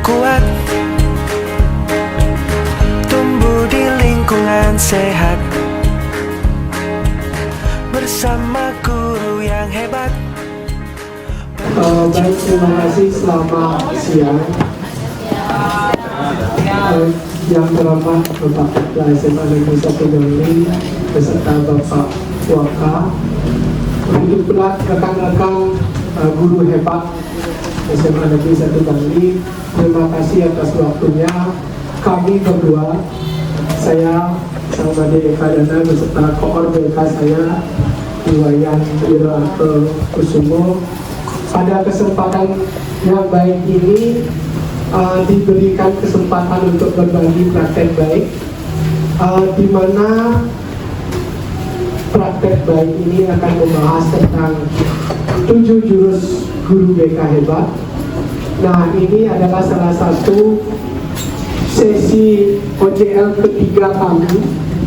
kuat, tumbuh di lingkungan sehat, bersama guru yang hebat. Baik, terima kasih. Selamat siang. Yang terhormat Bapak Ketua SMA Negeri 1 Bangli beserta Bapak Waka, begitu pula rekan-rekan guru hebat SMA Negeri 1 Bangli, terima kasih atas waktunya. Kami berdua, saya Sang Made Eka Dana beserta koor BK saya Iwayan Wiranto Kusumo, pada kesempatan yang baik ini diberikan kesempatan untuk berbagi praktek baik, di mana praktek baik ini akan membahas tentang 7 jurus guru BK hebat. Nah, ini adalah salah satu sesi OJL ketiga kami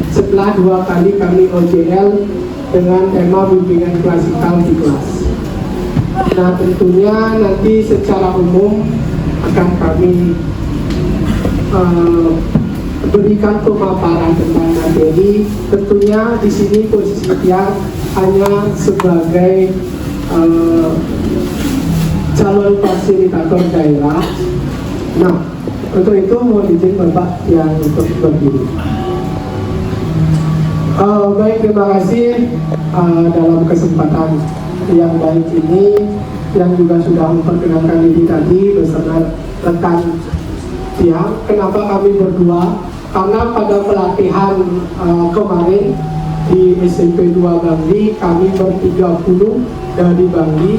setelah 2 kali kami OJL dengan tema bimbingan klasikal di kelas. Nah, tentunya nanti secara umum akan kami berikan pemaparan tentang materi. Tentunya di sini posisi Tiang hanya sebagai calon fasilitator daerah. Nah, untuk itu mohon izin Bapak yang untuk berdiri. Baik, terima kasih dalam kesempatan yang baik ini, yang juga sudah memperkenalkan diri tadi beserta rekan Tiang. Kenapa kami berdua? Karena pada pelatihan kemarin di SMP 2 Bangli, kami ber-30 dari Bangli,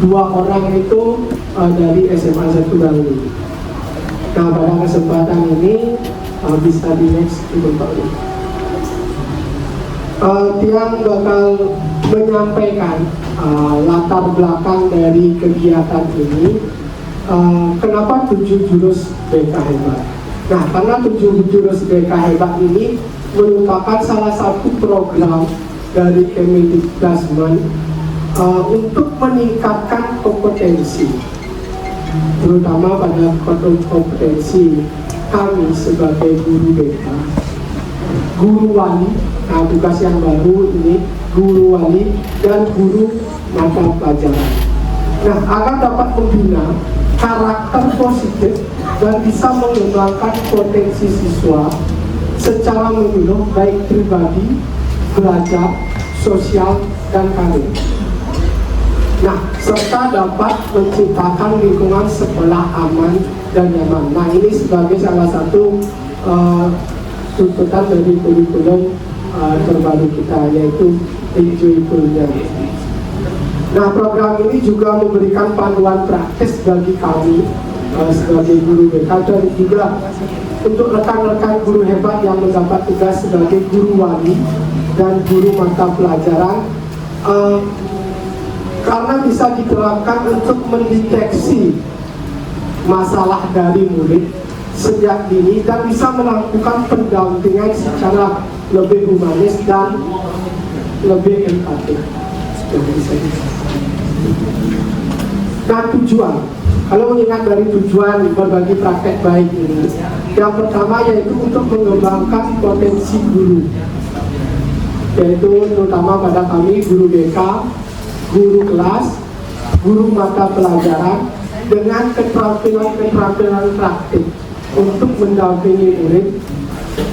2 orang itu dari SMA 1 Bangli. Nah, pada kesempatan ini bisa di next itu Pak. Tiang bakal menyampaikan latar belakang dari kegiatan ini. Kenapa 7 jurus BK hebat? Nah, karena 7 jurus BK hebat ini merupakan salah satu program dari Kemendikbud untuk meningkatkan kompetensi, terutama pada kompetensi kami sebagai guru BK, guru wali. Nah, tugas yang baru ini guru wali dan guru mata pelajaran. Nah, agar dapat membina karakter positif dan bisa mengembangkan potensi siswa secara menyeluruh, baik pribadi, belajar, sosial, dan karir. Nah, serta dapat menciptakan lingkungan sekolah aman dan nyaman. Nah, ini sebagai salah satu tuntutan dari kurikulum terbaru kita, yaitu Enjoyable Learning. Nah, program ini juga memberikan panduan praktis bagi kami sebagai guru BK dan juga untuk rekan-rekan guru hebat yang mendapat tugas sebagai guru wali dan guru mata pelajaran, karena bisa diterapkan untuk mendeteksi masalah dari murid sejak dini dan bisa melakukan pendampingan secara lebih humanis dan lebih empatik. Nah, tujuan, kalau mengingat dari tujuan berbagi praktek baik ini, yang pertama yaitu untuk mengembangkan potensi guru, yaitu terutama pada kami guru BK, guru kelas, guru mata pelajaran, dengan keterampilan praktik untuk mendampingi murid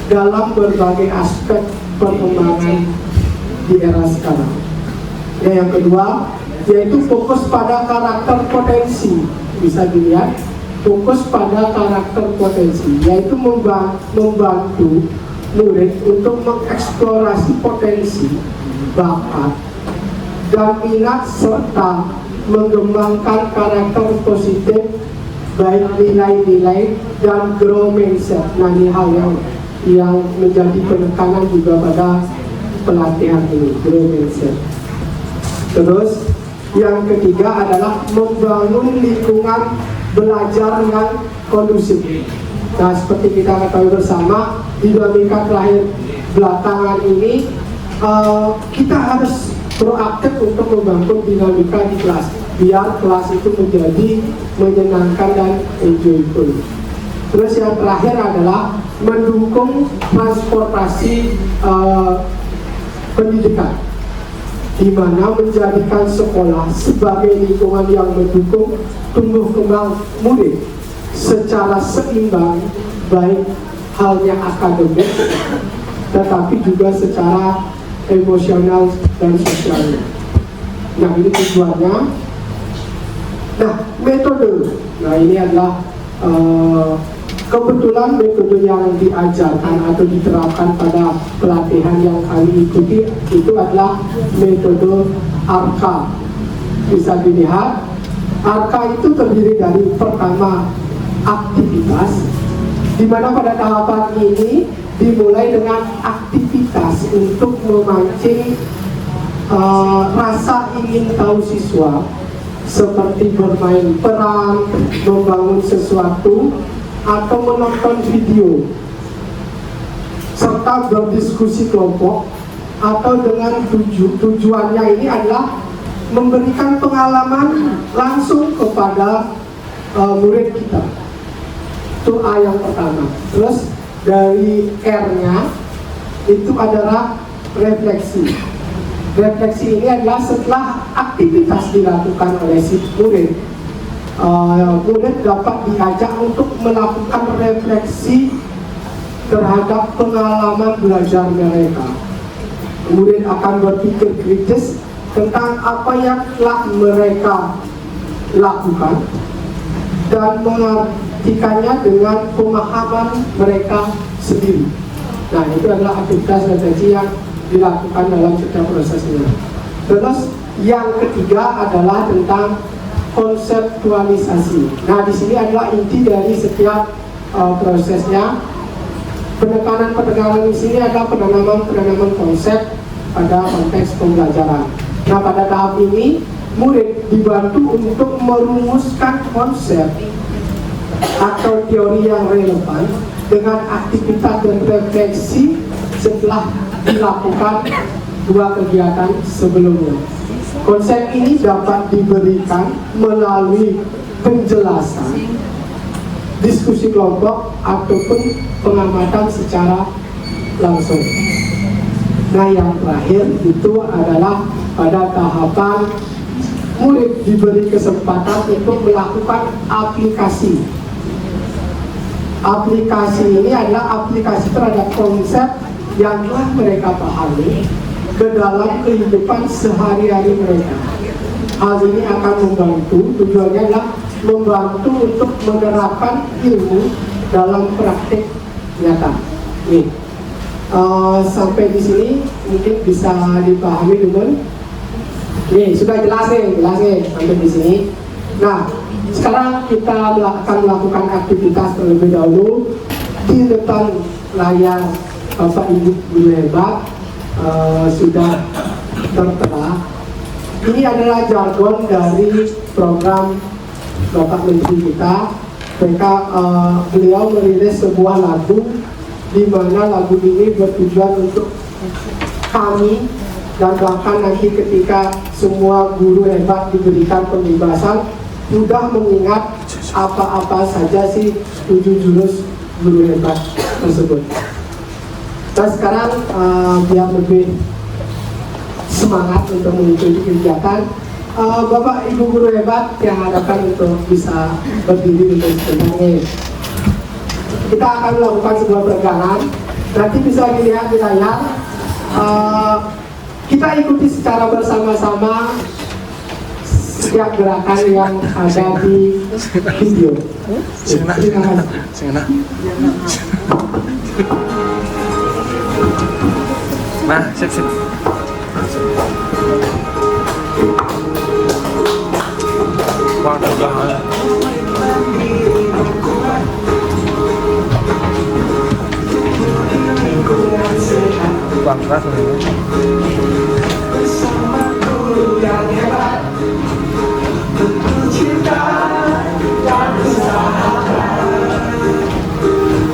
dalam berbagai aspek perkembangan di era sekarang. Yang kedua yaitu fokus pada karakter potensi. Bisa dilihat fokus pada karakter potensi, yaitu membantu murid untuk mengeksplorasi potensi, bakat, dan minat serta mengembangkan karakter positif, baik nilai-nilai dan grow mindset. Nah, ini hal yang menjadi penekanan juga pada pelatihan ini, grow mindset. Terus yang ketiga adalah membangun lingkungan belajar yang kondusif. Nah, seperti kita ketahui bersama, dinamika terakhir belakangan ini kita harus proaktif untuk membangun dinamika di kelas, biar kelas itu menjadi menyenangkan dan enjoyable. Terus yang terakhir adalah mendukung transportasi pendidikan, di mana menjadikan sekolah sebagai lingkungan yang mendukung tumbuh kembang murid secara seimbang, baik halnya akademik tetapi juga secara emosional dan sosial. Nah, ini tujuannya. Nah, metode. Nah, ini adalah kebetulan metode yang diajarkan atau diterapkan pada pelatihan yang kami ikuti itu adalah metode ARKA. Bisa dilihat, ARKA itu terdiri dari pertama aktivitas, di mana pada tahapan ini dimulai dengan aktivitas untuk memancing rasa ingin tahu siswa, seperti bermain peran, membangun sesuatu, atau menonton video, serta berdiskusi kelompok, atau dengan tujuannya ini adalah memberikan pengalaman langsung kepada murid kita. Itu A yang pertama. Terus dari R-nya itu adalah refleksi. Refleksi ini adalah setelah aktivitas dilakukan oleh si murid, murid dapat diajak untuk melakukan refleksi terhadap pengalaman belajar mereka. Murid akan berpikir kritis tentang apa yang telah mereka lakukan dan mengartikannya dengan pemahaman mereka sendiri. Nah, itu adalah aktivitas refleksi yang dilakukan dalam setiap prosesnya. Terus yang ketiga adalah tentang konseptualisasi. Nah, di sini adalah inti dari setiap prosesnya. Penekanan di sini adalah penanaman konsep pada konteks pembelajaran. Nah, pada tahap ini murid dibantu untuk merumuskan konsep atau teori yang relevan dengan aktivitas dan refleksi setelah dilakukan dua kegiatan sebelumnya. Konsep ini dapat diberikan melalui penjelasan, diskusi kelompok, ataupun pengamatan secara langsung. Nah, yang terakhir itu adalah pada tahapan murid diberi kesempatan untuk melakukan aplikasi. Aplikasi ini adalah aplikasi terhadap konsep yang telah mereka pahami ke dalam kehidupan sehari-hari mereka. Hal ini akan membantu, tujuannya adalah membantu untuk menerapkan ilmu dalam praktik nyata. Nih, sampai di sini mungkin bisa dipahami dulu. Nih, sudah jelas nih sampai di sini. Nah, sekarang kita akan melakukan aktivitas terlebih dahulu di depan layar. Bapak Ibu guru hebat sudah tertera. Ini adalah jargon dari program Bapak Menteri kita. Beliau merilis sebuah lagu, di mana lagu ini bertujuan untuk kami dan bahkan nanti ketika semua guru hebat diberikan pembebasan, sudah mengingat apa-apa saja sih 7 jurus guru hebat tersebut. Nah, sekarang biar lebih semangat untuk mengikuti kegiatan, Bapak Ibu guru hebat yang harapkan untuk bisa berdiri untuk sebenarnya. Kita akan melakukan sebuah peregangan. Nanti bisa dilihat di layar. Kita ikuti secara bersama-sama setiap gerakan yang ada di video. Terima kasih. Nah, sip. Wah, udah. Bang, keras ini. Bersama guru yang hebat, tentu cinta dan persahabatan,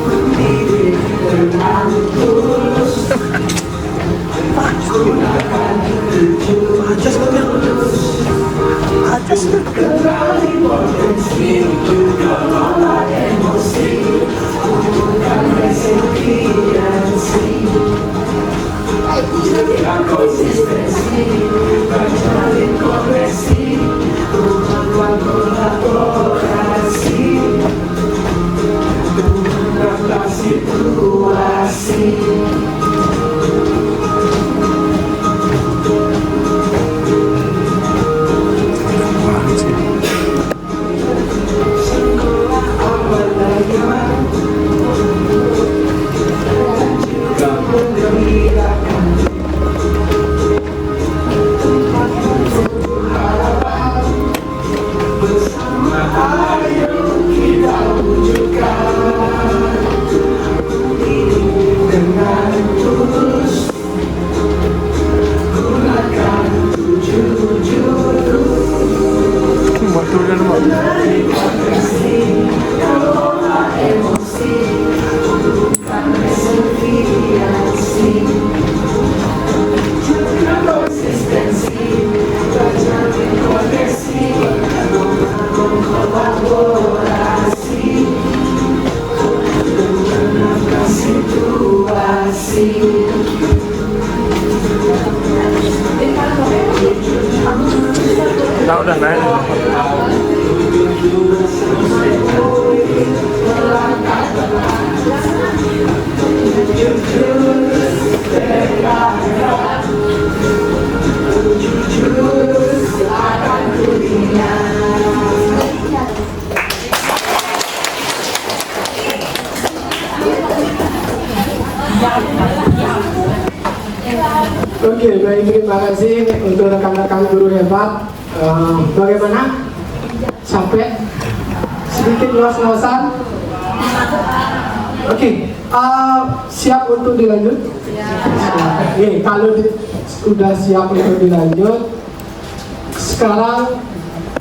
mendidik dengan tulus, gunakan tujuan. situasi. Udah naik. Oke, baik, terima kasih untuk rekan-rekan guru hebat. Bagaimana? Sampai sedikit los-losan? Oke, siap untuk dilanjut? Oke, kalau sudah siap untuk dilanjut, sekarang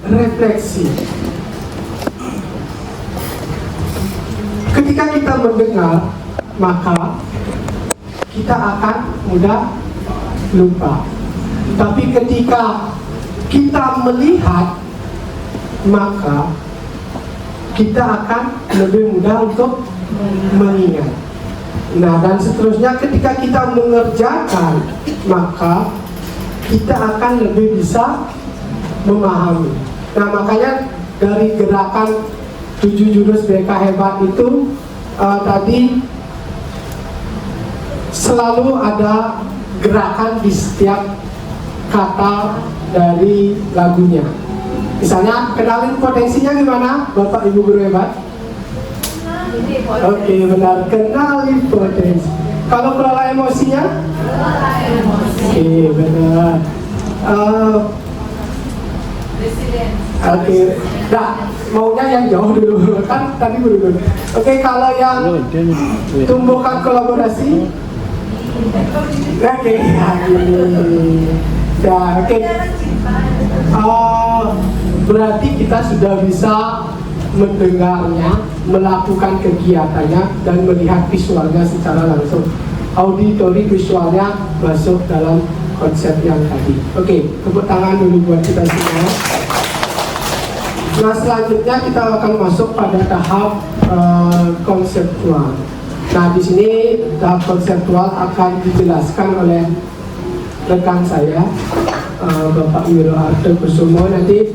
refleksi. Ketika kita mendengar, maka kita akan mudah lupa. Tapi ketika kita melihat, maka kita akan lebih mudah untuk mengingat. Nah, dan seterusnya ketika kita mengerjakan, maka kita akan lebih bisa memahami. Nah, makanya dari gerakan 7 jurus BK hebat itu tadi selalu ada gerakan di setiap kata dari lagunya. Misalnya, kenalin potensinya gimana, Bapak Ibu guru hebat? Oke, benar, kenalin potensi. Kalau kelola emosinya? Oke, benar. Oke, nah, maunya yang jauh dulu, kan tadi dulu. Oke, kalau yang tumbuhkan kolaborasi? Oke, ya, oke. Berarti kita sudah bisa mendengarnya, melakukan kegiatannya, dan melihat visualnya secara langsung. Auditori visualnya masuk dalam konsep yang tadi. Oke, tepuk tangan dulu buat kita semua. Nah, selanjutnya kita akan masuk pada tahap konseptual. Nah, di sini tahap konseptual akan dijelaskan oleh rekan saya, Bapak Wiro Arto Kusumo. Nanti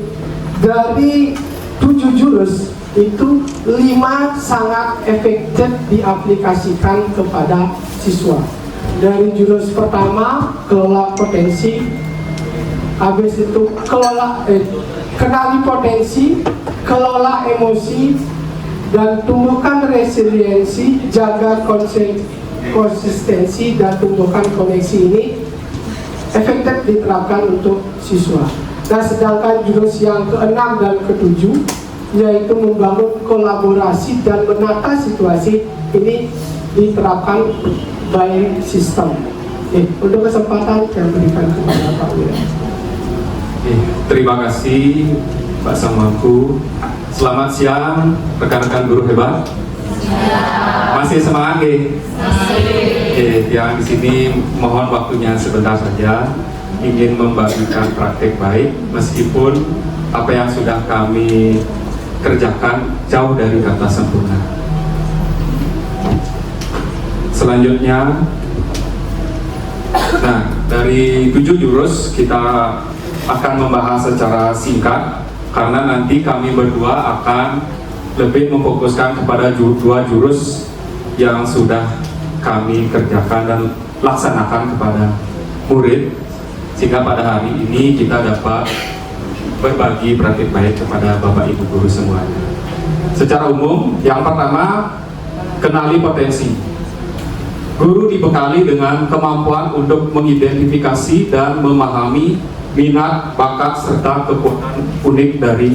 dari 7 jurus itu 5 sangat efektif diaplikasikan kepada siswa. Dari jurus pertama, kelola potensi, habis itu kenali potensi, kelola emosi, dan tumbuhkan resiliensi, jaga konsistensi, dan tumbuhkan koneksi. Ini efektif diterapkan untuk siswa. Nah, sedangkan jurus yang ke-6 dan ke-7, yaitu membangun kolaborasi dan menata situasi, ini diterapkan by system. Untuk kesempatan yang berikan kepada Pak Wira. Terima kasih Pak Samangku. Selamat siang rekan-rekan guru hebat. Masih semangat nih? Yang di sini mohon waktunya sebentar saja. Ingin membagikan praktek baik, meskipun apa yang sudah kami kerjakan jauh dari kata sempurna. Selanjutnya, nah, dari 7 jurus kita akan membahas secara singkat, karena nanti kami berdua akan lebih memfokuskan kepada 2 jurus yang sudah kami kerjakan dan laksanakan kepada murid, sehingga pada hari ini kita dapat berbagi praktik baik kepada Bapak Ibu guru semuanya. Secara umum, yang pertama, kenali potensi. Guru dibekali dengan kemampuan untuk mengidentifikasi dan memahami minat, bakat, serta kekuatan unik dari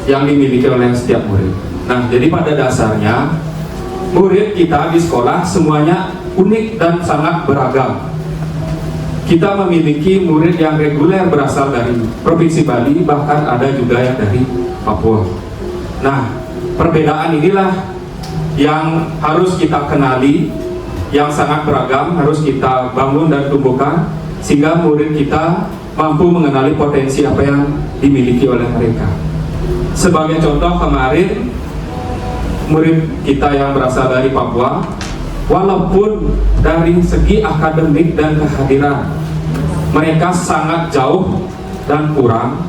yang dimiliki oleh setiap murid. Nah, jadi pada dasarnya murid kita di sekolah semuanya unik dan sangat beragam. Kita memiliki murid yang reguler berasal dari Provinsi Bali, bahkan ada juga yang dari Papua. Nah, perbedaan inilah yang harus kita kenali, yang sangat beragam, harus kita bangun dan tumbuhkan, sehingga murid kita mampu mengenali potensi apa yang dimiliki oleh mereka. Sebagai contoh, kemarin murid kita yang berasal dari Papua, walaupun dari segi akademik dan kehadiran mereka sangat jauh dan kurang,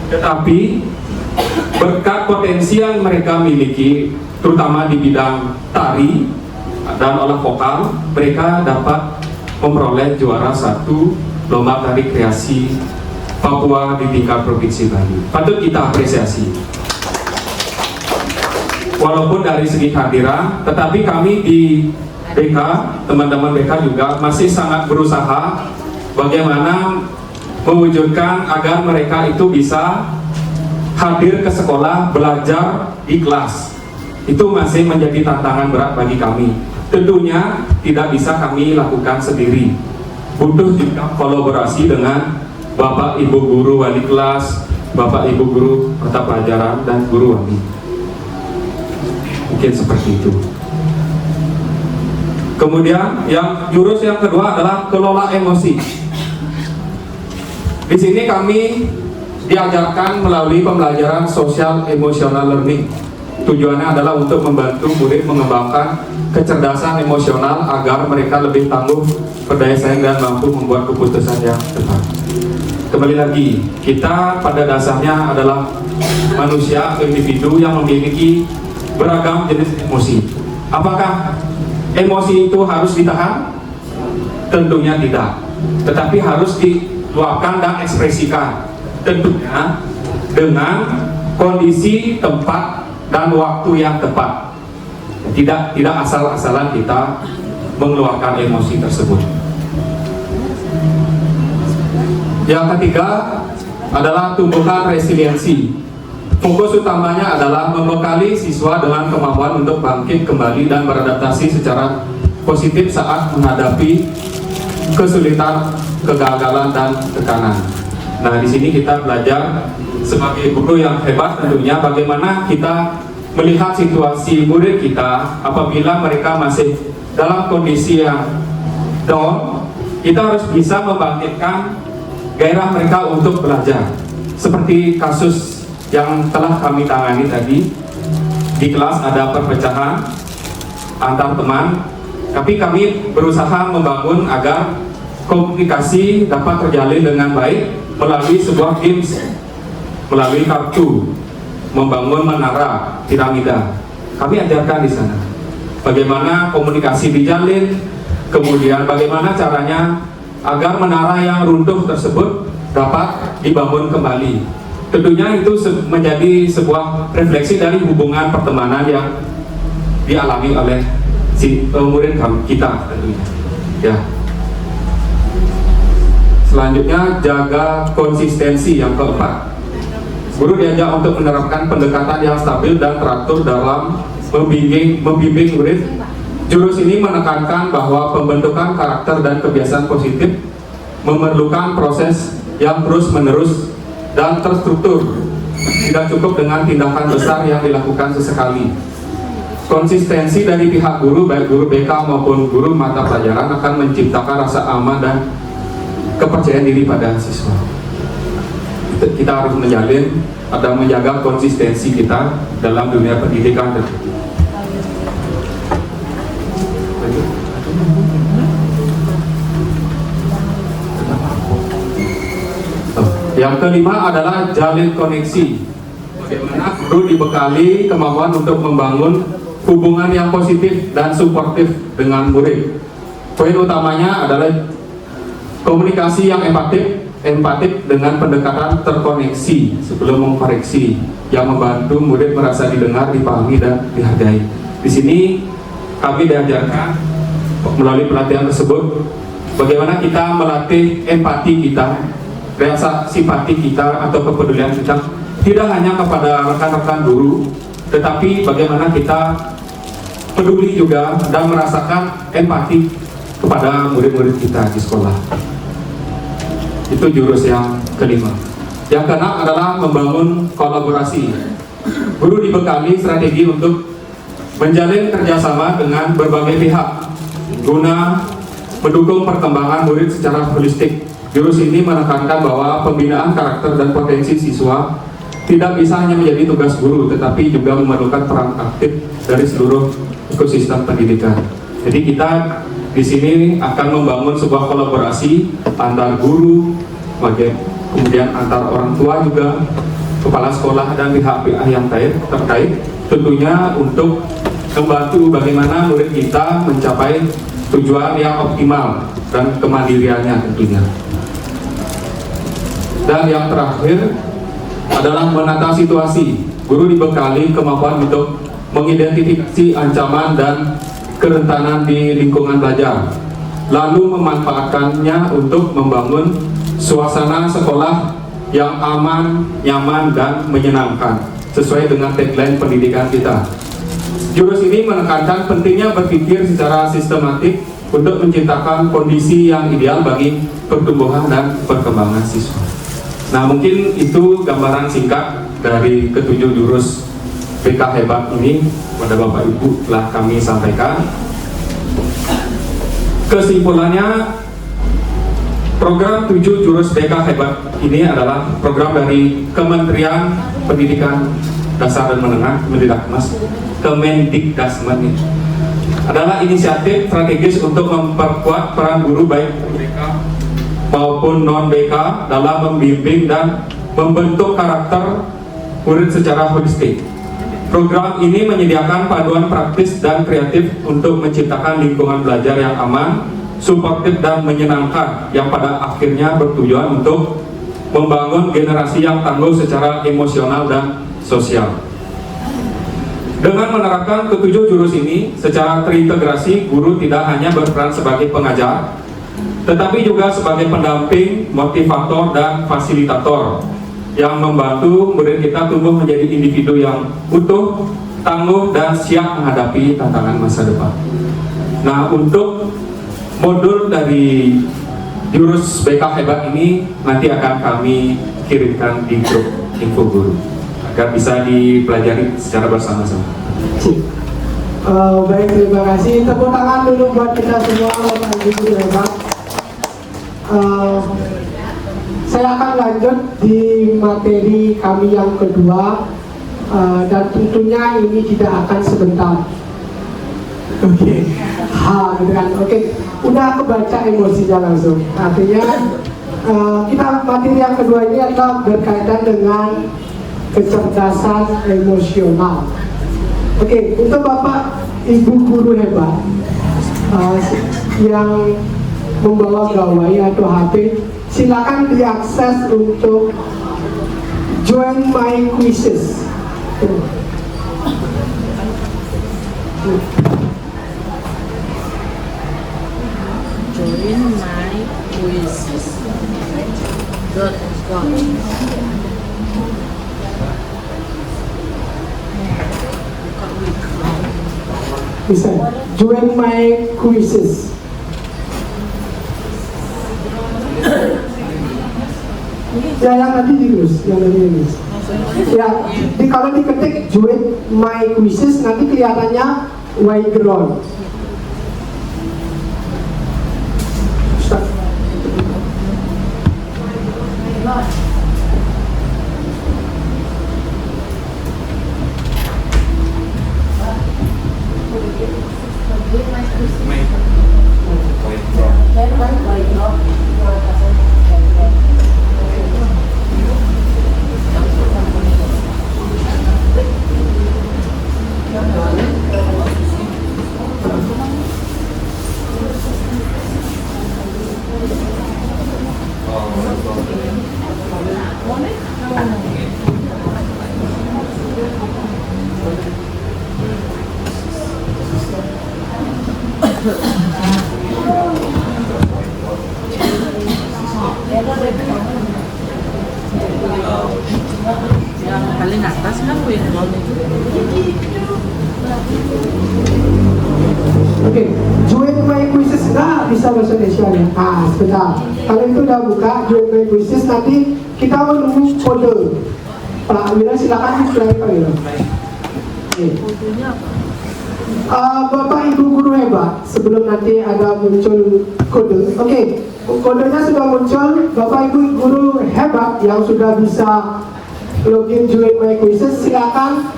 tetapi berkat potensi yang mereka miliki, terutama di bidang tari dan olah vokal, mereka dapat memperoleh juara 1 lomba tari kreasi Papua di tingkat Provinsi Bali. Patut kita apresiasi. Walaupun dari segi kehadiran, tetapi kami di BK, teman-teman BK juga masih sangat berusaha bagaimana mewujudkan agar mereka itu bisa hadir ke sekolah, belajar di kelas. Itu masih menjadi tantangan berat bagi kami. Tentunya tidak bisa kami lakukan sendiri. Butuh juga kolaborasi dengan Bapak Ibu guru wali kelas, Bapak Ibu guru mata pelajaran, dan guru wali. Mungkin seperti itu. Kemudian jurus yang kedua adalah kelola emosi. Di sini kami diajarkan melalui pembelajaran social emotional learning. Tujuannya adalah untuk membantu murid mengembangkan kecerdasan emosional agar mereka lebih tangguh, berdaya saing, dan mampu membuat keputusan yang tepat. Kembali lagi, kita pada dasarnya adalah manusia atau individu yang memiliki beragam jenis emosi. Apakah emosi itu harus ditahan? Tentunya tidak, tetapi harus diluapkan dan ekspresikan, tentunya dengan kondisi, tempat, dan waktu yang tepat. Tidak asal-asalan kita mengeluarkan emosi tersebut. Yang ketiga adalah tumbuhkan resiliensi. Fokus utamanya adalah membekali siswa dengan kemampuan untuk bangkit kembali dan beradaptasi secara positif saat menghadapi kesulitan, kegagalan, dan tekanan. Nah, di sini kita belajar sebagai guru yang hebat tentunya bagaimana kita melihat situasi murid kita apabila mereka masih dalam kondisi yang down. Kita harus bisa membangkitkan gairah mereka untuk belajar. Seperti kasus yang telah kami tangani tadi, di kelas ada perpecahan antar teman, tapi kami berusaha membangun agar komunikasi dapat terjalin dengan baik melalui sebuah games, melalui kartu, membangun menara piramida. Kami ajarkan di sana bagaimana komunikasi dijalin, kemudian bagaimana caranya agar menara yang runtuh tersebut dapat dibangun kembali. Tentunya itu menjadi sebuah refleksi dari hubungan pertemanan yang dialami oleh si murid kita tentunya. Ya. Selanjutnya, jaga konsistensi yang keempat. Guru diajak untuk menerapkan pendekatan yang stabil dan teratur dalam membimbing murid. Jurus ini menekankan bahwa pembentukan karakter dan kebiasaan positif memerlukan proses yang terus-menerus dan terstruktur. Tidak cukup dengan tindakan besar yang dilakukan sesekali. Konsistensi dari pihak guru, baik guru BK maupun guru mata pelajaran, akan menciptakan rasa aman dan kepercayaan diri pada siswa. Kita harus menjalin atau menjaga konsistensi kita dalam dunia pendidikan. Yang kelima adalah jalin koneksi. Bagaimana guru dibekali kemampuan untuk membangun hubungan yang positif dan suportif dengan murid. Poin utamanya adalah komunikasi yang empatik dengan pendekatan terkoneksi sebelum mengkoreksi, yang membantu murid merasa didengar, dipahami, dan dihargai. Di sini kami diajarkan melalui pelatihan tersebut bagaimana kita melatih empati kita, rasa simpati kita atau kepedulian kita tidak hanya kepada rekan-rekan guru, tetapi bagaimana kita peduli juga dan merasakan empati kepada murid-murid kita di sekolah. Itu jurus yang kelima. Yang keenam adalah membangun kolaborasi. Guru dibekali strategi untuk menjalin kerjasama dengan berbagai pihak guna mendukung perkembangan murid secara holistik. Jurus ini menekankan bahwa pembinaan karakter dan potensi siswa tidak bisa hanya menjadi tugas guru, tetapi juga memerlukan peran aktif dari seluruh ekosistem pendidikan. Jadi kita di sini akan membangun sebuah kolaborasi antar guru, kemudian antar orang tua juga, kepala sekolah dan pihak-pihak yang terkait, tentunya untuk membantu bagaimana murid kita mencapai tujuan yang optimal dan kemandiriannya tentunya. Dan yang terakhir adalah menata situasi. Guru dibekali kemampuan untuk mengidentifikasi ancaman dan kerentanan di lingkungan belajar, lalu memanfaatkannya untuk membangun suasana sekolah yang aman, nyaman, dan menyenangkan sesuai dengan tagline pendidikan kita. Jurus ini menekankan pentingnya berpikir secara sistematik untuk menciptakan kondisi yang ideal bagi pertumbuhan dan perkembangan siswa. Nah, mungkin itu gambaran singkat dari ketujuh jurus BK Hebat ini pada Bapak Ibu telah kami sampaikan. Kesimpulannya, program 7 jurus BK Hebat ini adalah program dari Kementerian Pendidikan Dasar dan Menengah, Kemendikdasmen ini adalah inisiatif strategis untuk memperkuat peran guru baik BK maupun non-BK dalam membimbing dan membentuk karakter murid secara holistik. Program ini menyediakan paduan praktis dan kreatif untuk menciptakan lingkungan belajar yang aman, suportif, dan menyenangkan, yang pada akhirnya bertujuan untuk membangun generasi yang tangguh secara emosional dan sosial. Dengan menerapkan ketujuh jurus ini secara terintegrasi, guru tidak hanya berperan sebagai pengajar, tetapi juga sebagai pendamping, motivator, dan fasilitator yang membantu murid kita tumbuh menjadi individu yang utuh, tangguh, dan siap menghadapi tantangan masa depan. Nah, untuk modul dari jurus BK Hebat ini nanti akan kami kirimkan di grup info guru agar bisa dipelajari secara bersama-sama. Baik, terima kasih. Tepuk tangan dulu buat kita semua, Bapak Ibu hebat. Saya akan lanjut di materi kami yang kedua, dan tentunya ini tidak akan sebentar. Oke, gitu kan. Oke, udah kebaca emosinya langsung. Artinya kita materi yang kedua ini adalah berkaitan dengan kecerdasan emosional. Oke, untuk Bapak Ibu guru hebat yang membawa gawai atau HP, silakan diakses untuk join my quizzes. Join my quizzes. .com. Bisa join my quizzes. Ya, yang tadi ditulis, ya, kalau diketik join my quizzes nanti kelihatannya Wayground. Yang paling atas kan Bu yang mau itu. Oke, join my quizzes nggak bisa bahasa Indonesia ya? Ah, sebentar. Kalau itu udah buka join my quizzes, nanti kita menunggu kode. Pak Amira silakan diplay Pak Amira. Oke. Fotonya apa? Bapak Ibu guru hebat, sebelum nanti ada muncul kode. Oke, kodenya sudah muncul. Bapak Ibu guru hebat yang sudah bisa login join my quizzes, silakan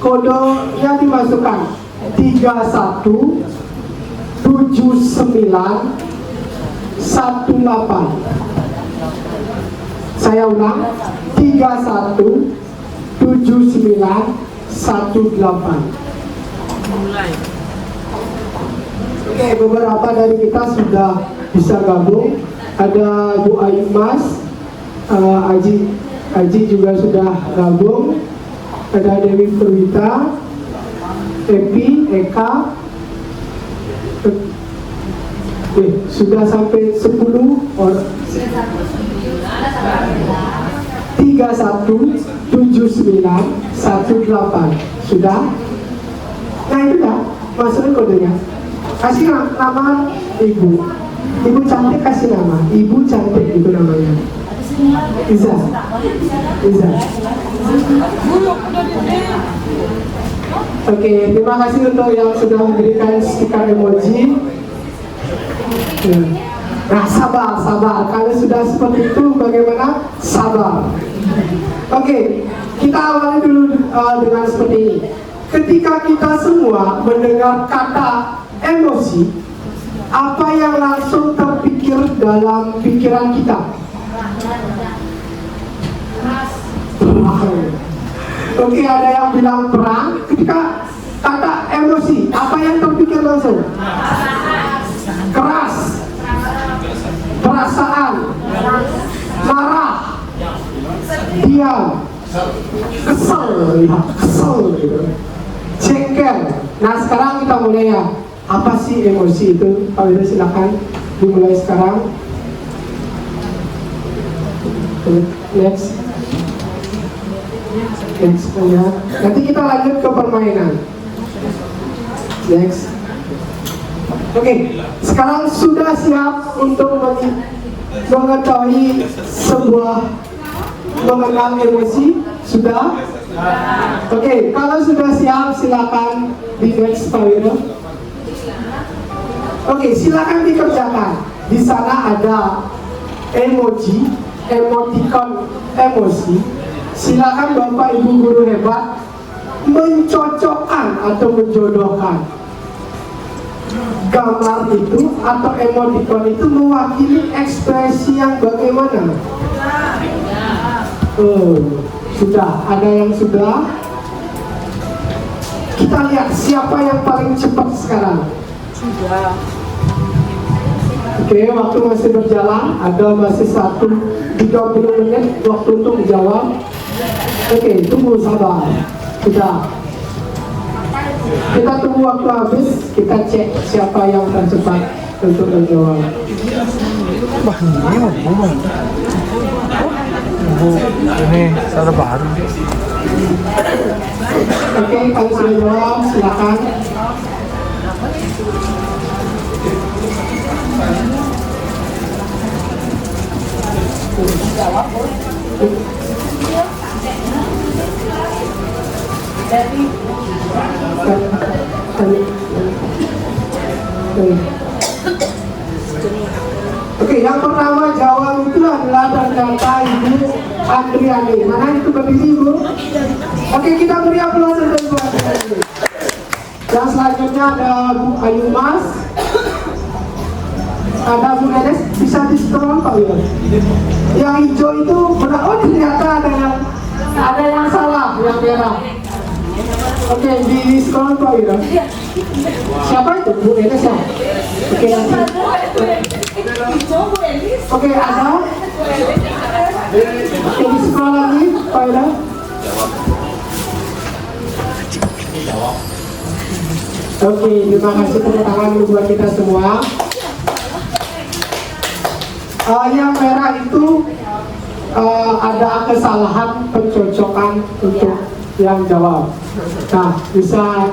kodenya dimasukkan 317918. Saya ulang, 317918. Mulai. Oke, beberapa dari kita sudah bisa gabung. Ada Bu Ayu Mas, Aji juga sudah gabung. Ada Dewi Purwita, Epi, Eka. Sudah sampai 10 orang. 317918. Sudah? Nah itu dah, masukin kodenya. Kasih nama ibu. Ibu cantik kasih nama. Ibu cantik itu namanya. Iza. Iza. Oke, terima kasih untuk yang sudah memberikan stiker emoji. Nah, sabar. Kalau sudah seperti itu, bagaimana? Sabar. Oke, kita awali dulu dengan seperti ini. Ketika kita semua mendengar kata emosi, apa yang langsung terpikir dalam pikiran kita? Oke, ada yang bilang perang. Ketika kata emosi, apa yang terpikir langsung? Keras, perasaan, marah, diam, kesel gitu. Jengkel. Nah sekarang kita mulai ya. Apa sih emosi itu? Pak Wira silakan dimulai sekarang. Next ya. Nanti kita lanjut ke permainan. Next. Oke, sekarang sudah siap untuk mengetahui sebuah mengenal emosi? Sudah? Oke, kalau sudah siap silakan di next Pak Wira. Oke, silakan dikerjakan. Di sana ada emoji, emoticon emosi. Silakan Bapak Ibu guru hebat mencocokkan atau menjodohkan gambar itu atau emoticon itu mewakili ekspresi yang bagaimana? Sudah, ada yang sudah. Kita lihat siapa yang paling cepat sekarang. Sudah. Oke, waktu masih berjalan. Ada masih 30 menit waktu untuk menjawab. Oke, tunggu sabar. Sudah. Kita tunggu waktu habis. Kita cek siapa yang tercepat untuk menjawab. Wah, ini mau ngomong. Ini salah baru. Oke, kalau sudah jawab silakan. Oke, yang pertama jawab itu adalah ternyata Ibu Andriani. Mana itu berdiri Ibu? Oke, kita beri aplaus untuk Ibu Andriani. Yang selanjutnya ada Bu Ayu Mas, ada Bu Enes. Bisa di scroll Pak Wira. Yang hijau itu benar. Oh, ternyata ada yang salah, yang merah. Oke, di scroll Pak Wira. Siapa itu? Bu Enes ya? Oke, nanti. Oke, ada. Oke, di scroll lagi Pak Wira. Oke, terima kasih tepuk tangan buat kita semua. Yang merah itu ada kesalahan pencocokan untuk yang jawab. Nah, bisa.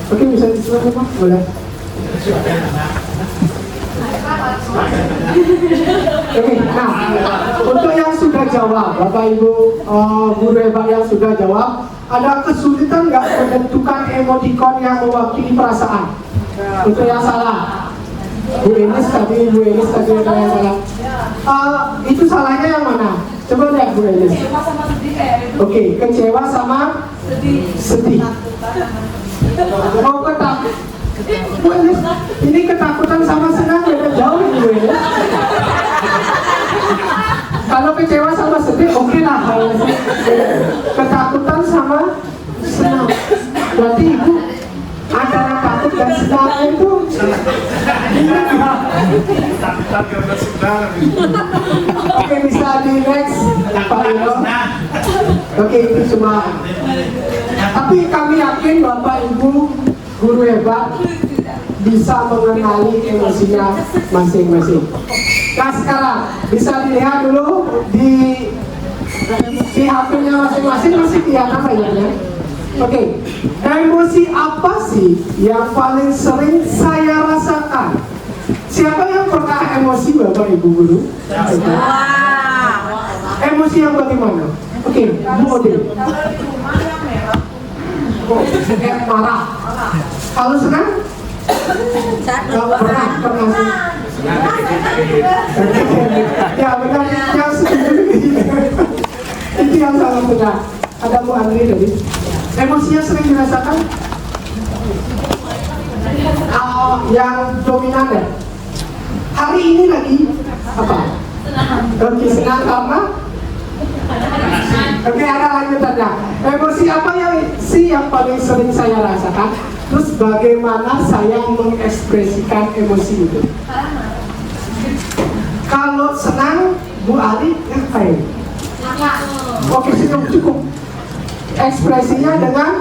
Oke, bisa disuruh Pak? Boleh. Oke, nah untuk yang sudah jawab, Bapak Ibu guru hebat yang sudah jawab, ada kesulitan nggak menentukan emoticon yang mewakili perasaan? Untuk yang salah, Bu Enis tadi ada yang salah. Itu salahnya yang mana? Coba lihat Bu Enis. Oke, kecewa sama sedih. Mau ketakut? Bu Enis, ini ketakutan sama senang beda jauh Bu Enis. Kalau kecewa sama sedih, oke lah. Ketakutan sama senang. Berarti Ibu antara takut dan senang itu oke, bisa di next Pak Ino. Oke, itu cuma. Tapi kami yakin Bapak Ibu guru hebat bisa mengenali emosinya masing-masing. Nah sekarang bisa dilihat dulu di HP-nya masing-masing, masih kelihatan kayaknya. Oke, emosi apa sih yang paling sering saya rasakan? Siapa yang pernah emosi Bapak Ibu guru? Emosi yang bagaimana? Oke, Bu Ode. Marah. Kalau senang? Pernah sih. Ya benar, yang itu yang sangat benar. Ada Bu Andri tadi. Emosinya sering dirasakan? Yang dominan ya? Hari ini lagi apa? Oke, senang karena? Oke, ada lanjutannya. Emosi apa yang paling sering saya rasakan? Terus bagaimana saya mengekspresikan emosi itu? Kalau senang, Bu Ali ngapain? Oke, senyum cukup. Ekspresinya dengan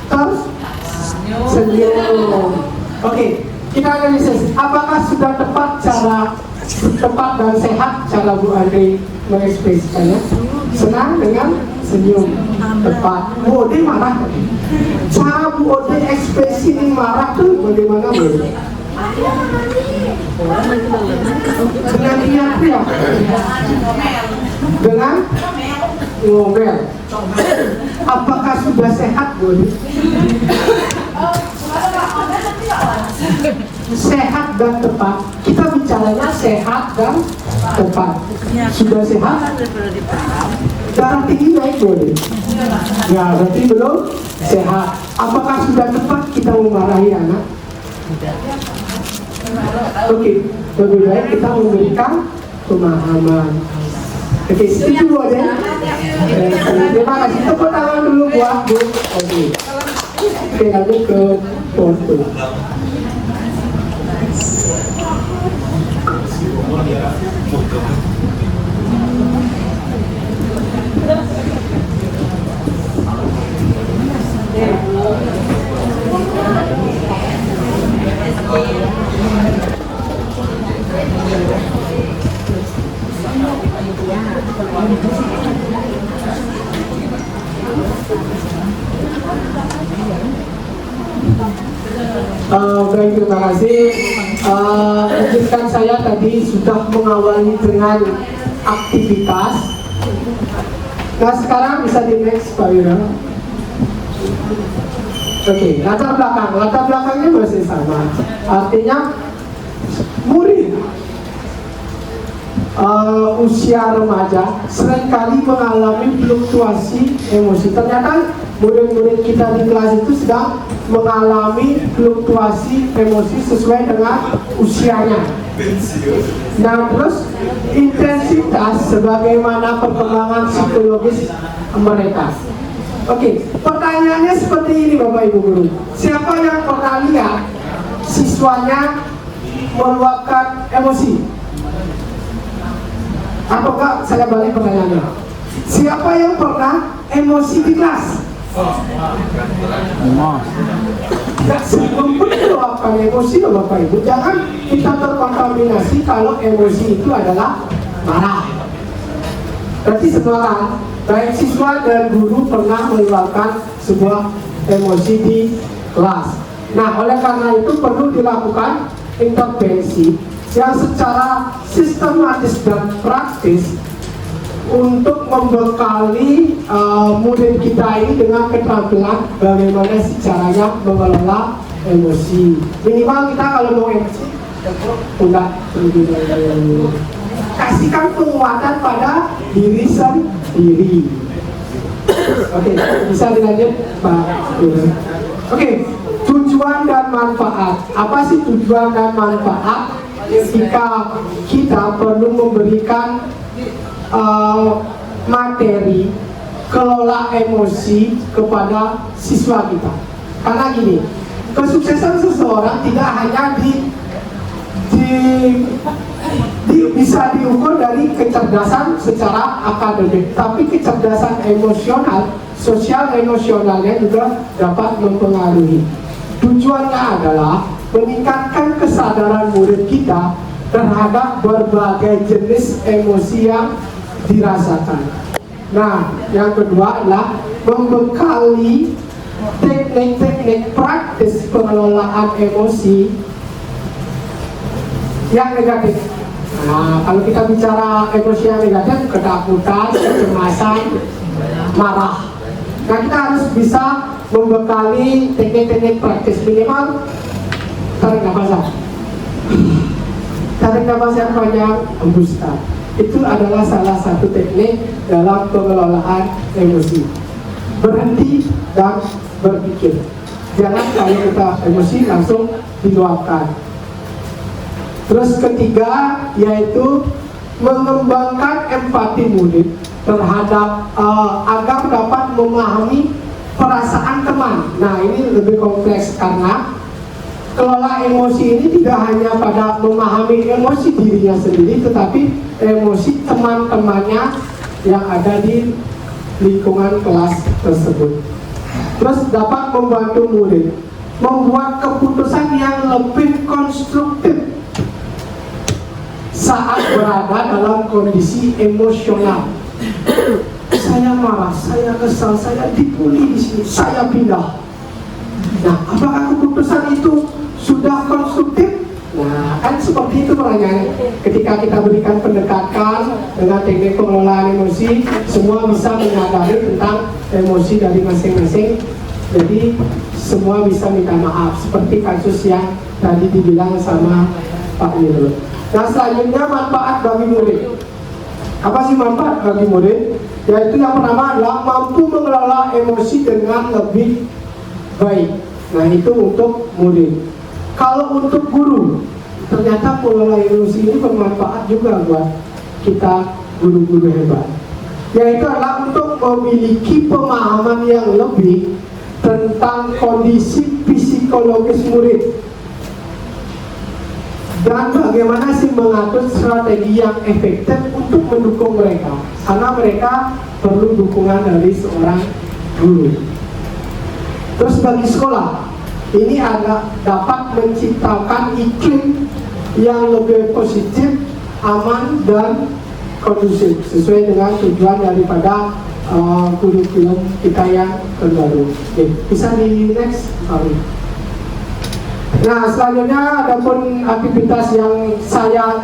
tersenyum. Oke, kita analisis. Apakah sudah tepat dan sehat cara Bu Ali mengekspresikannya? Senang dengan senyum tepat. Bu Ode marah. Cara Bu Ode ekspresi ini marah tuh bagaimana Bu? Dengan teriak-teriak. Dengan ngomel. Apakah sudah sehat Bu Ode? Sehat dan tepat. Kita bicaranya sehat dan tepat. Sudah sehat? Darah tinggi naik boleh? Ya, berarti belum sehat. Apakah sudah tepat kita memarahi anak? Oke, lebih baik kita memberikan pemahaman. Oke, setuju boleh? Terima kasih. Tepuk tangan dulu buat Bu. Oke, lalu ke foto. Baik, terima kasih. Izinkan saya tadi sudah mengawali dengan aktivitas. Nah sekarang bisa di next Pak Wira. Oke, latar belakangnya masih sama. Artinya murid usia remaja seringkali mengalami fluktuasi emosi. Ternyata murid-murid kita di kelas itu sedang mengalami fluktuasi emosi sesuai dengan usianya. Nah, terus intensitas sebagaimana perkembangan psikologis mereka. Oke, pertanyaannya seperti ini Bapak Ibu guru. Siapa yang pernah lihat siswanya meluapkan emosi? Apakah saya balik pertanyaannya? Siapa yang pernah emosi di kelas? Nah, sebelum meluapkan emosi loh Bapak Ibu, jangan kita terkontaminasi kalau emosi itu adalah marah. Berarti semua kan, baik siswa dan guru pernah meluapkan sebuah emosi di kelas. Nah, oleh karena itu perlu dilakukan intervensi yang secara sistematis dan praktis untuk membekali murid kita ini dengan keterampilan bagaimana sih caranya mengelola emosi. Minimal kita kalau mau emosi, udah kasihkan penguatan pada diri sendiri. Oke, bisa dilanjut Pak. Oke, tujuan dan manfaat. Apa sih tujuan dan manfaat ketika kita perlu memberikan materi kelola emosi kepada siswa kita? Karena gini, kesuksesan seseorang tidak hanya bisa diukur dari kecerdasan secara akademik, tapi kecerdasan emosional, sosial emosionalnya juga dapat mempengaruhi. Tujuannya adalah meningkatkan kesadaran murid kita terhadap berbagai jenis emosi yang dirasakan. Nah, yang kedua adalah membekali teknik-teknik praktis pengelolaan emosi yang negatif. Nah, kalau kita bicara emosi yang negatif, ketakutan, kecemasan, marah. Nah, kita harus bisa membekali teknik-teknik praktis. Minimal tarik napasan. Tarik napas yang panjang, hembuskan. Itu adalah salah satu teknik dalam pengelolaan emosi. Berhenti dan berpikir. Jangan kalau kita emosi langsung diluapkan. Terus ketiga yaitu mengembangkan empati murid terhadap agar dapat memahami perasaan teman. Nah, ini lebih kompleks karena kelola emosi ini tidak hanya pada memahami emosi dirinya sendiri, tetapi emosi teman-temannya yang ada di lingkungan kelas tersebut. Terus dapat membantu murid membuat keputusan yang lebih konstruktif saat berada dalam kondisi emosional. Saya marah, saya kesal, saya dibully di sini, saya pindah. Nah, apakah keputusan itu sudah konstruktif? Nah, kan seperti itu pertanyaannya. Ketika kita berikan pendekatan dengan teknik pengelolaan emosi, semua bisa menyadari tentang emosi dari masing-masing. Jadi semua bisa minta maaf, seperti kasus yang tadi dibilang sama Pak Nirul. Nah, selanjutnya manfaat bagi murid. Apa sih manfaat bagi murid? Yaitu yang pertama adalah mampu mengelola emosi dengan lebih baik. Nah, itu untuk murid. Kalau untuk guru, ternyata mengelola emosi ini bermanfaat juga buat kita guru-guru hebat. Yaitu adalah untuk memiliki pemahaman yang lebih tentang kondisi psikologis murid dan bagaimana sih mengatur strategi yang efektif untuk mendukung mereka, karena mereka perlu dukungan dari seorang guru. Terus bagi sekolah, ini dapat menciptakan iklim yang lebih positif, aman dan kondusif sesuai dengan tujuan daripada kurikulum kita yang terbaru. Oke, bisa di next, sorry. Nah, selanjutnya ada pun aktivitas yang saya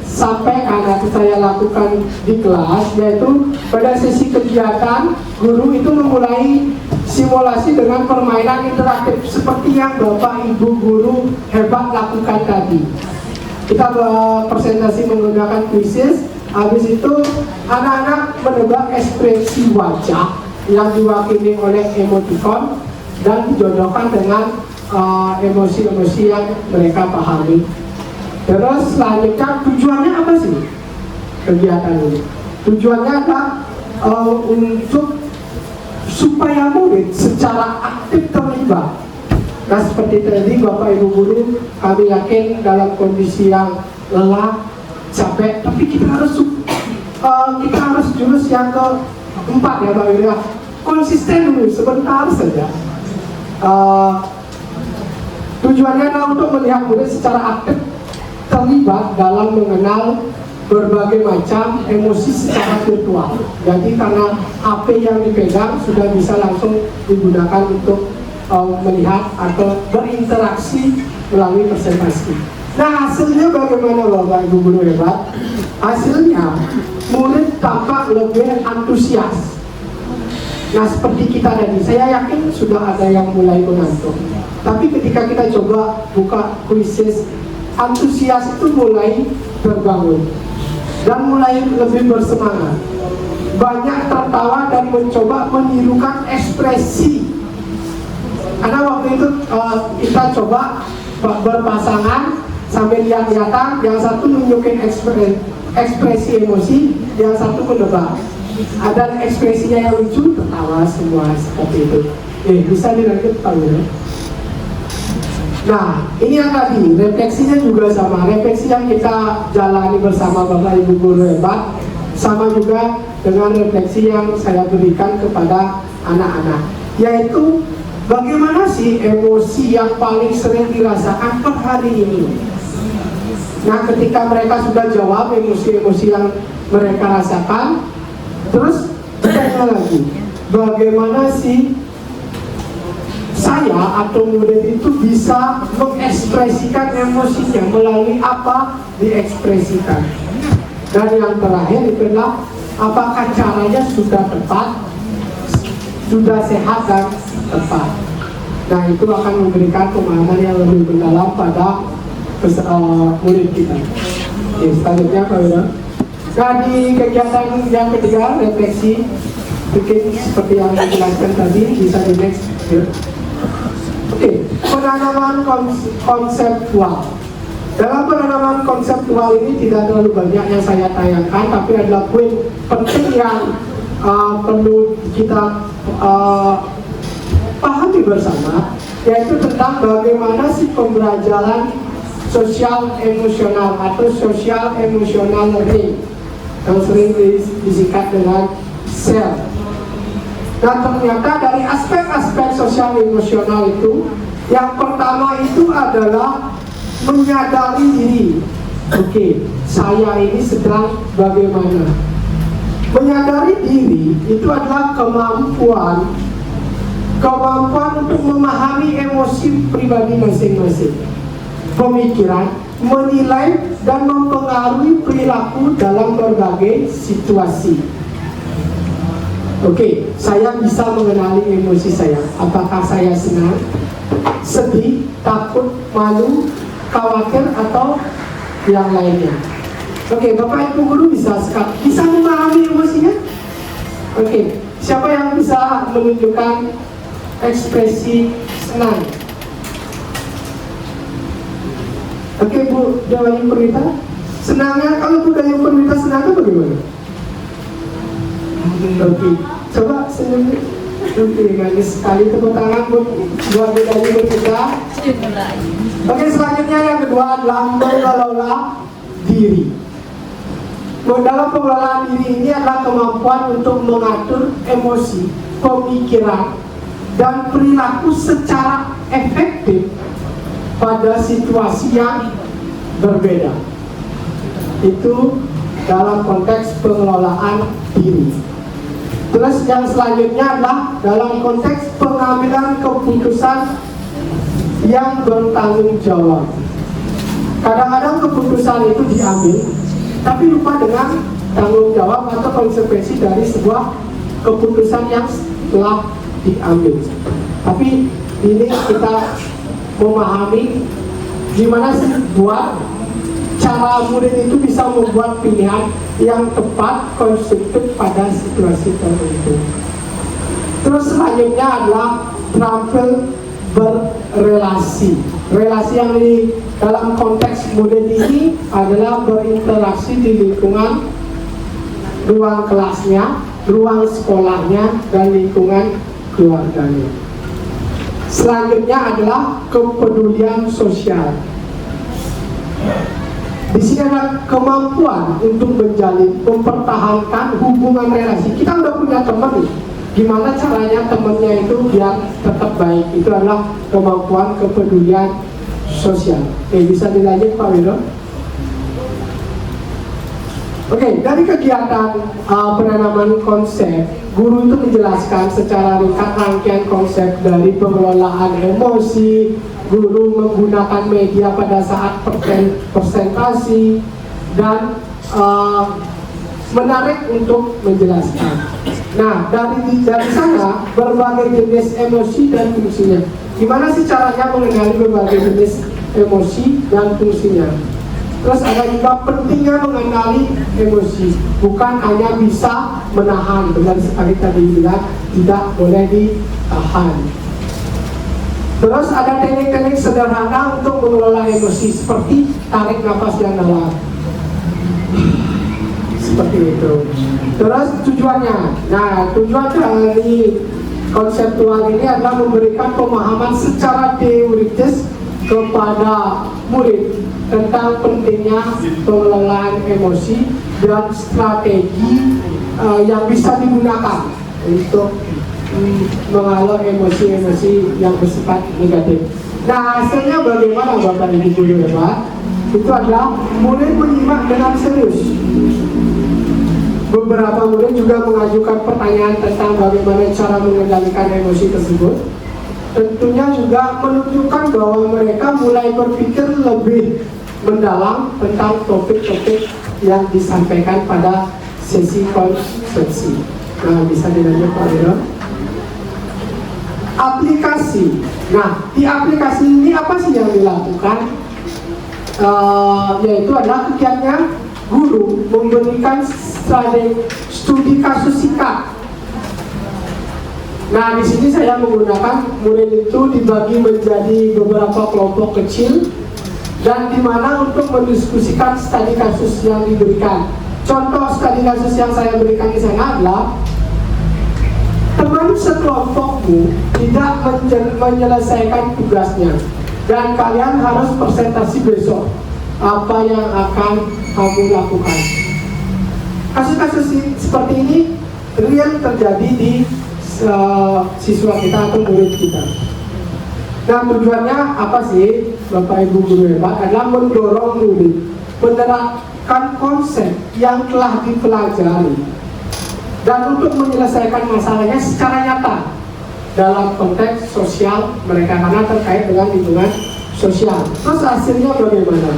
sampaikan atau saya lakukan di kelas, yaitu pada sesi kegiatan guru itu memulai simulasi dengan permainan interaktif seperti yang Bapak Ibu guru hebat lakukan tadi. Kita presentasi menggunakan quizzes, habis itu anak-anak menebak ekspresi wajah yang diwakili oleh emoticon dan dijodohkan dengan emosi-emosi yang mereka pahami. Terus selanjutnya tujuannya apa sih kegiatan ini? Tujuannya adalah untuk supaya murid secara aktif terlibat. Nah, seperti tadi Bapak Ibu guru, kami yakin dalam kondisi yang lelah, capek, tapi kita harus jurus yang keempat ya Pak Ibu. Konsisten dulu sebentar saja. Tujuannya adalah untuk melihat murid secara aktif terlibat dalam mengenal berbagai macam emosi secara virtual. Jadi karena HP yang dipegang sudah bisa langsung digunakan untuk melihat atau berinteraksi melalui presentasi. Nah, hasilnya bagaimana Bapak Ibu guru hebat? Hasilnya murid tampak lebih antusias. Nah, seperti kita tadi, saya yakin sudah ada yang mulai mengantuk. Tapi ketika kita coba buka kuisis, antusias itu mulai terbangun dan mulai lebih bersemangat. Banyak tertawa dan mencoba menirukan ekspresi. Karena waktu itu kita coba berpasangan sambil lihat-lihatan, yang satu nunjukin ekspresi emosi, yang satu menebak. Ada ekspresinya yang lucu, tertawa semua seperti itu. Bisa dilanjut Pak Guru. Nah, ini yang tadi, refleksinya juga sama. Refleksi yang kita jalani bersama Bapak Ibu guru hebat sama juga dengan refleksi yang saya berikan kepada anak-anak, yaitu bagaimana sih emosi yang paling sering dirasakan per hari ini. Nah, ketika mereka sudah jawab emosi-emosi yang mereka rasakan, terus ditanya lagi, bagaimana sih saya atau murid itu bisa mengekspresikan emosinya, melalui apa diekspresikan. Dan yang terakhir itu adalah apakah caranya sudah tepat, sudah sehat dan tepat. Nah, itu akan memberikan pemahaman yang lebih mendalam pada murid kita. Selanjutnya Pak Wira. Nah, di kegiatan yang ketiga, refleksi, mungkin seperti yang dijelaskan tadi, bisa di next ya. Penanaman konseptual. Dalam penanaman konseptual ini tidak terlalu banyak yang saya tayangkan, tapi adalah poin penting yang perlu kita pahami bersama, yaitu tentang bagaimana sih pembelajaran sosial emosional atau sosial emosional learning yang sering disingkat dengan SEL. Dan ternyata dari aspek-aspek sosial emosional itu, yang pertama itu adalah menyadari diri. Oke, saya ini sedang bagaimana? Menyadari diri itu adalah kemampuan untuk memahami emosi pribadi masing-masing, pemikiran, menilai dan mempengaruhi perilaku dalam berbagai situasi. Oke, saya bisa mengenali emosi saya. Apakah saya senang, sedih, takut, malu, khawatir, atau yang lainnya. Oke, Bapak Ibu guru bisa memahami emosinya? Oke, siapa yang bisa menunjukkan ekspresi senang? Oke, Bu Dewa Purwita, senangnya, kalau Bu Dewa Purwita senangnya bagaimana? Oke, coba senyum. Oke, gadis sekali tepuk tangan buat Bu Dewa Purwita. Oke, selanjutnya yang kedua adalah mengelola diri. Dalam pengelolaan diri ini adalah kemampuan untuk mengatur emosi, pemikiran, dan perilaku secara efektif pada situasi yang berbeda. Itu dalam konteks pengelolaan diri. Terus yang selanjutnya adalah dalam konteks pengambilan keputusan yang bertanggung jawab. Kadang-kadang keputusan itu diambil, tapi lupa dengan tanggung jawab atau konsekuensi dari sebuah keputusan yang telah diambil. Tapi ini kita memahami gimana sih buat cara murid itu bisa membuat pilihan yang tepat, konstruktif pada situasi tertentu. Terus selanjutnya adalah terampil berrelasi. Relasi yang di dalam konteks murid ini adalah berinteraksi di lingkungan ruang kelasnya, ruang sekolahnya, dan lingkungan keluarganya. Selanjutnya adalah kepedulian sosial. Di sini ada kemampuan untuk menjalin, mempertahankan hubungan relasi. Kita udah punya teman nih, gimana caranya temannya itu biar tetap baik. Itu adalah kemampuan kepedulian sosial. Oke, bisa dilanjut Pak Wiro. Oke, dari kegiatan penanaman konsep, guru itu menjelaskan secara ringkas rangkaian konsep dari pengelolaan emosi. Guru menggunakan media pada saat presentasi dan menarik untuk menjelaskan. Nah, dari sana berbagai jenis emosi dan fungsinya. Gimana sih caranya mengenali berbagai jenis emosi dan fungsinya? Terus ada juga pentingnya mengenali emosi, bukan hanya bisa menahan. Benar sekali tadi bilang tidak boleh ditahan. Terus ada teknik-teknik sederhana untuk mengelola emosi seperti tarik nafas yang dalam, seperti itu. Terus tujuannya, nah tujuan dari konseptual ini adalah memberikan pemahaman secara teoritis kepada murid tentang pentingnya pengelolaan emosi dan strategi yang bisa digunakan untuk mengalah emosi-emosi yang bersifat negatif. Nah, hasilnya bagaimana Bapak Ibu guru hebat? Itu adalah murid menyimak dengan serius. Beberapa murid juga mengajukan pertanyaan tentang bagaimana cara mengendalikan emosi tersebut. Tentunya juga menunjukkan bahwa mereka mulai berpikir lebih mendalam tentang topik-topik yang disampaikan pada sesi konsepsi. Nah, bisa dilanjut Pak Wiro. Aplikasi. Nah, di aplikasi ini apa sih yang dilakukan? Yaitu adalah kegiatannya guru memberikan studi kasus singkat. Nah, di sini saya menggunakan murid itu dibagi menjadi beberapa kelompok kecil dan di mana untuk mendiskusikan studi kasus yang diberikan. Contoh studi kasus yang saya berikan di sana adalah teman sekelompokmu tidak menyelesaikan tugasnya dan kalian harus presentasi besok. Apa yang akan kamu lakukan? Kasus-kasus seperti ini real terjadi di siswa kita atau murid kita. Nah, tujuannya apa sih Bapak Ibu guru hebat? Adalah mendorong murid menerapkan konsep yang telah dipelajari dan untuk menyelesaikan masalahnya secara nyata dalam konteks sosial mereka karena terkait dengan lingkungan sosial. Terus hasilnya bagaimana?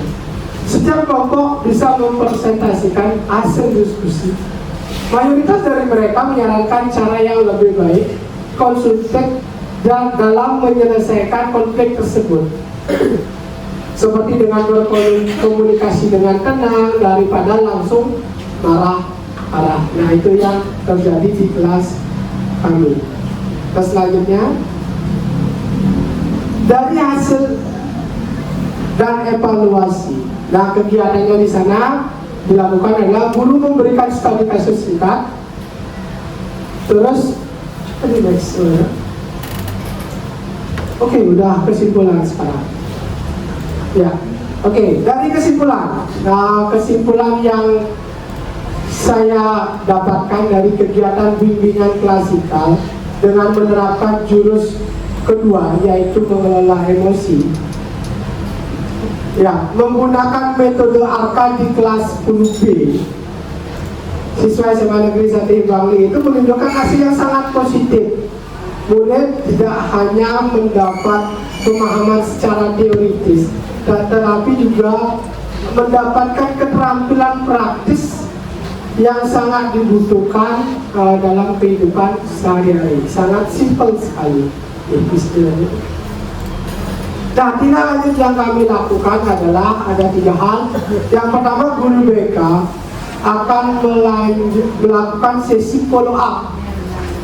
Setiap kelompok bisa mempresentasikan hasil diskusi. Mayoritas dari mereka menyarankan cara yang lebih baik, konstruktif dan dalam menyelesaikan konflik tersebut. Seperti dengan berkomunikasi dengan tenang daripada langsung marah-marah. Nah, itu yang terjadi di kelas kami. Terus selanjutnya, dari hasil dan evaluasi. Nah, kegiatannya di sana dilakukan adalah guru memberikan studi kasus singkat. Terus oke, udah kesimpulan sekarang. Ya, oke, dari kesimpulan. Nah, kesimpulan yang saya dapatkan dari kegiatan bimbingan klasikal dengan menerapkan jurus kedua yaitu mengelola emosi. Ya, menggunakan metode ARKA di kelas 10B siswa SMA Negeri 1 Bangli itu menunjukkan hasil yang sangat positif. Murid tidak hanya mendapat pemahaman secara teoritis, tetapi juga mendapatkan keterampilan praktis yang sangat dibutuhkan dalam kehidupan sehari-hari. Sangat simpel sekali istilahnya. Nah, tindak lanjut yang kami lakukan adalah ada 3 hal. Yang pertama, guru BK akan melakukan sesi follow up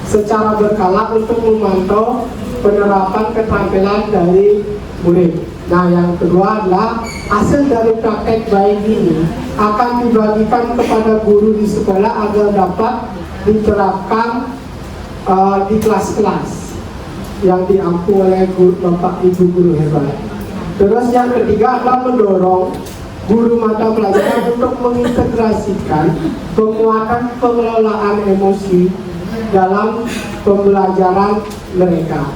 secara berkala untuk memantau penerapan keterampilan dari murid. Nah, yang kedua adalah hasil dari praktek baik ini akan dibagikan kepada guru di sekolah agar dapat diterapkan di kelas-kelas yang diampu oleh Bapak Ibu guru hebat. Terus yang ketiga adalah mendorong guru mata pelajaran untuk mengintegrasikan penguatan pengelolaan emosi dalam pembelajaran mereka.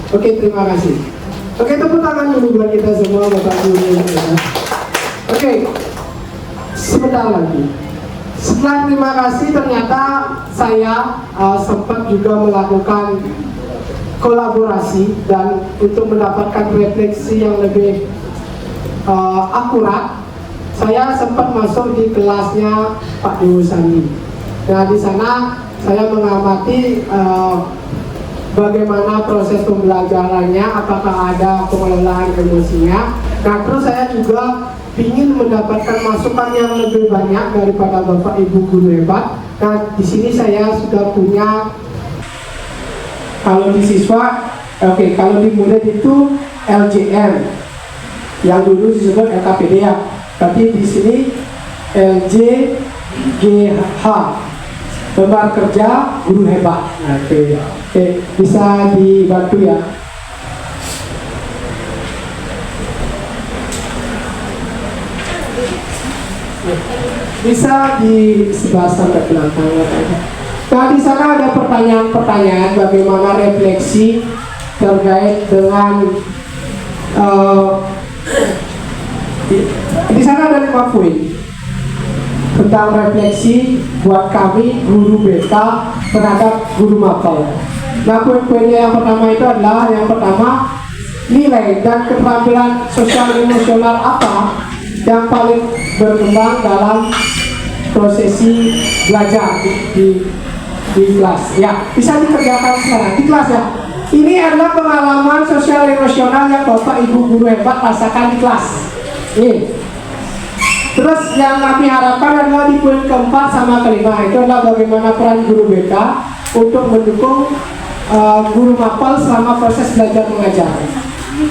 Oke, terima kasih. Oke, tepuk tangan dulu buat kita semua Bapak Guru yang hebat. Oke, sebentar lagi. Setelah terima kasih, ternyata saya sempat juga melakukan kolaborasi dan untuk mendapatkan refleksi yang lebih akurat, saya sempat masuk di kelasnya Pak Dewo Sandi. Nah, di sana saya mengamati bagaimana proses pembelajarannya, apakah ada pengelolaan emosinya. Nah, terus saya juga ingin mendapatkan masukan yang lebih banyak daripada Bapak Ibu guru hebat. Nah, di sini saya sudah punya, kalau di siswa, kalau di murid itu LJM, yang dulu disebut LKPD ya. Tapi di sini LJGH, lembar kerja guru hebat. Oke, bisa dibantu ya. Bisa di sebelah sampai belakang. Nah, di sana ada pertanyaan-pertanyaan bagaimana refleksi terkait dengan di sana ada 5 poin tentang refleksi buat kami guru BK terhadap guru mapel. Nah, poin-poinnya yang pertama itu adalah yang pertama, nilai dan keterampilan sosial emosional apa yang paling berkembang dalam prosesi belajar di kelas. Ya, bisa dikerjakan sekarang di kelas ya. Ini adalah pengalaman sosial emosional yang Bapak Ibu guru hebat rasakan di kelas. Ini. Terus yang kami harapkan adalah di poin keempat sama kelima, itu adalah bagaimana peran guru BK untuk mendukung guru mapel selama proses belajar mengajar.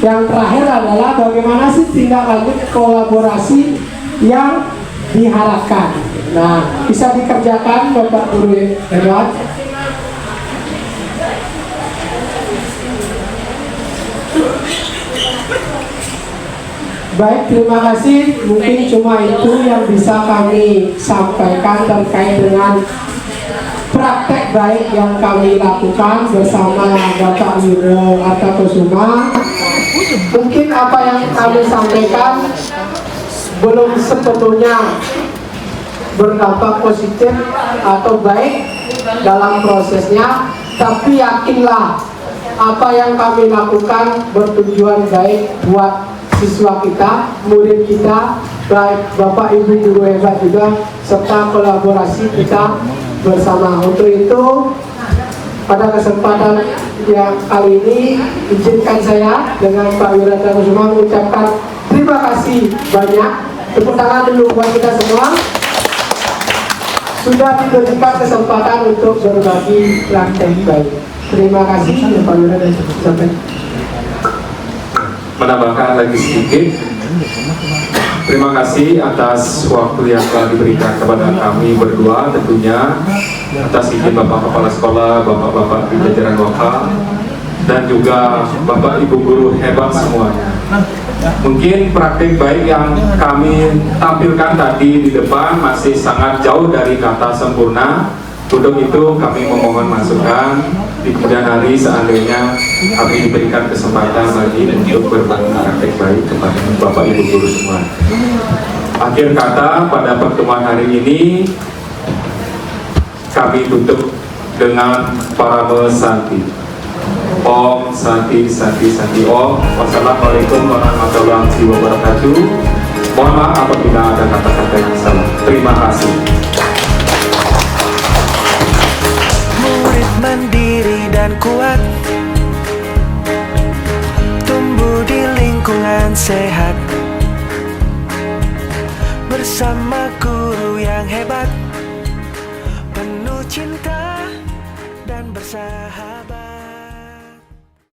Yang terakhir adalah bagaimana sih tindak lanjut kolaborasi yang diharapkan. Nah, bisa dikerjakan Bapak Guru hebat. Baik, terima kasih. Mungkin cuma itu yang bisa kami sampaikan terkait dengan praktek baik yang kami lakukan bersama Bapak Yudho Artakusuma. Mungkin apa yang kami sampaikan belum sepenuhnya berdampak positif atau baik dalam prosesnya, tapi yakinlah apa yang kami lakukan bertujuan baik buat siswa kita, murid kita, baik Bapak Ibu guru hebat juga, serta kolaborasi kita bersama. Untuk itu, pada kesempatan yang kali ini, izinkan saya dengan Pak Wirata Kusuma mengucapkan terima kasih banyak. Tepuk tangan dulu buat kita semua. Sudah diberikan kesempatan untuk berbagi praktek baik. Terima kasih Pak Wirata sampai. Menambahkan lagi sedikit, terima kasih atas waktu yang telah diberikan kepada kami berdua, tentunya atas izin Bapak Kepala Sekolah, Bapak-Bapak di jajaran lokal, dan juga Bapak Ibu guru hebat semuanya. Mungkin praktik baik yang kami tampilkan tadi di depan masih sangat jauh dari kata sempurna. Untuk itu kami memohon masukan di kemudian hari seandainya kami diberikan kesempatan lagi untuk berbagi praktek baik kepada Bapak Ibu guru semua. Akhir kata, pada pertemuan hari ini kami tutup dengan parame santi. Om Santi Santi Santi Om. Wassalamualaikum warahmatullahi wabarakatuh. Mohon maaf apabila ada kata-kata yang salah. Terima kasih. Mandiri dan kuat, tumbuh di lingkungan sehat, bersama guru yang hebat, penuh cinta dan bersahabat.